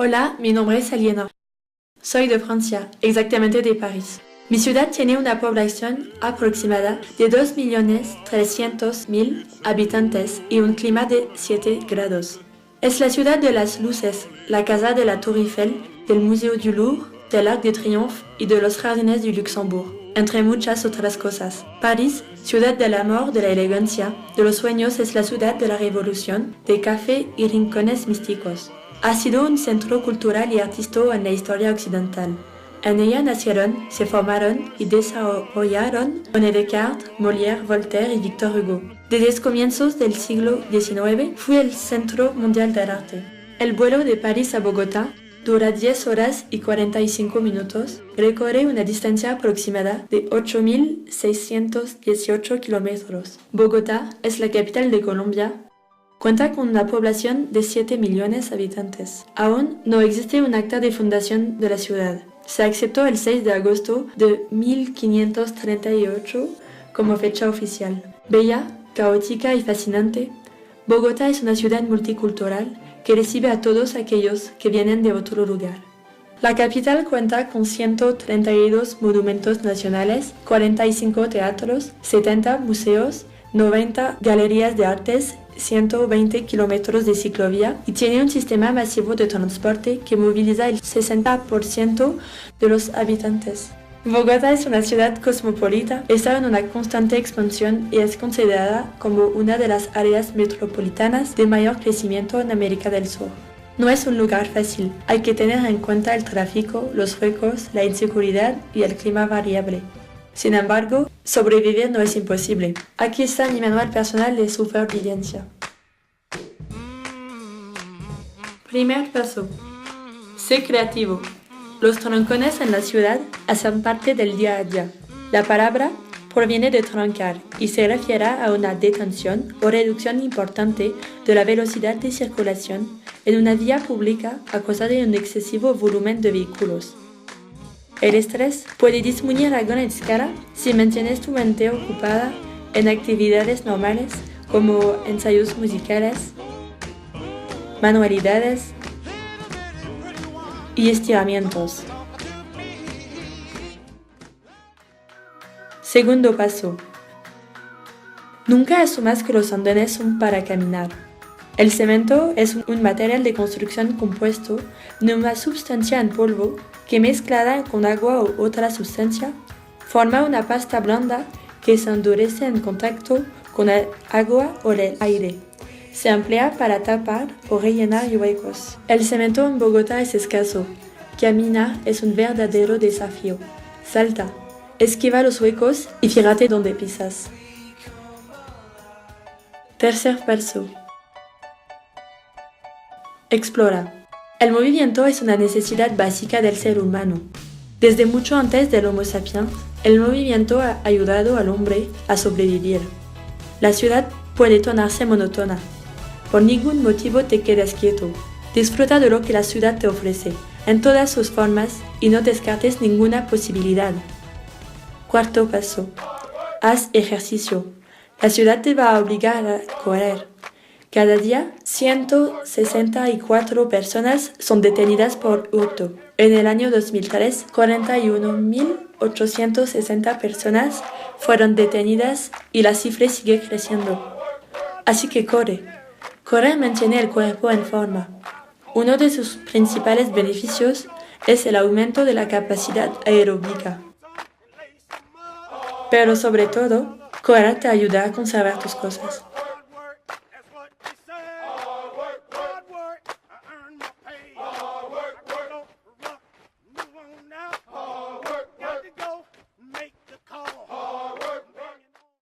Hola, mi nombre es Aliena. Soy de Francia, exactamente de París. Mi ciudad tiene una población aproximada de 2.300.000 habitantes y un clima de 7 grados. Es la ciudad de las luces, la casa de la Tour Eiffel, del Museo du Louvre, del Arc de Triomphe y de los Jardines du Luxembourg, entre muchas otras cosas. París, ciudad del amor, de la elegancia, de los sueños, es la ciudad de la revolución, de café y rincones místicos. Ha sido un centro cultural y artístico en la historia occidental. En ella nacieron, se formaron y desarrollaron René Descartes, Molière, Voltaire y Victor Hugo. Desde los comienzos del siglo XIX fue el centro mundial del arte. El vuelo de París a Bogotá dura 10 horas y 45 minutos, recorre una distancia aproximada de 8.618 kilómetros. Bogotá es la capital de Colombia. Cuenta con una población de 7 millones de habitantes. Aún no existe un acta de fundación de la ciudad. Se aceptó el 6 de agosto de 1538 como fecha oficial. Bella, caótica y fascinante, Bogotá es una ciudad multicultural que recibe a todos aquellos que vienen de otro lugar. La capital cuenta con 132 monumentos nacionales, 45 teatros, 70 museos, 90 galerías de artes, 120 kilómetros de ciclovía y tiene un sistema masivo de transporte que moviliza el 60% de los habitantes. Bogotá es una ciudad cosmopolita, está en una constante expansión y es considerada como una de las áreas metropolitanas de mayor crecimiento en América del Sur. No es un lugar fácil, hay que tener en cuenta el tráfico, los huecos, la inseguridad y el clima variable. Sin embargo, sobrevivir no es imposible. Aquí está mi manual personal de supervivencia. Primer paso. Sé creativo. Los troncones en la ciudad hacen parte del día a día. La palabra proviene de troncar y se refiere a una detención o reducción importante de la velocidad de circulación en una vía pública a causa de un excesivo volumen de vehículos. El estrés puede disminuir a gran escala si mantienes tu mente ocupada en actividades normales como ensayos musicales, manualidades y estiramientos. Segundo paso. Nunca asumas que los andenes son para caminar. El cemento es un material de construcción compuesto de una sustancia en polvo que mezclada con agua u otra sustancia forma una pasta blanda que se endurece en contacto con el agua o el aire. Se emplea para tapar o rellenar huecos. El cemento en Bogotá es escaso. Caminar es un verdadero desafío. Salta, esquiva los huecos y fíjate dónde pisas. Tercer paso. Explora. El movimiento es una necesidad básica del ser humano. Desde mucho antes del Homo sapiens, el movimiento ha ayudado al hombre a sobrevivir. La ciudad puede tornarse monótona. Por ningún motivo te quedes quieto. Disfruta de lo que la ciudad te ofrece, en todas sus formas, y no descartes ninguna posibilidad. Cuarto paso. Haz ejercicio. La ciudad te va a obligar a correr. Cada día, 164 personas son detenidas por hurto. En el año 2003, 41.860 personas fueron detenidas y la cifra sigue creciendo. Así que corre. Correr mantiene el cuerpo en forma. Uno de sus principales beneficios es el aumento de la capacidad aeróbica. Pero sobre todo, correr te ayuda a conservar tus cosas.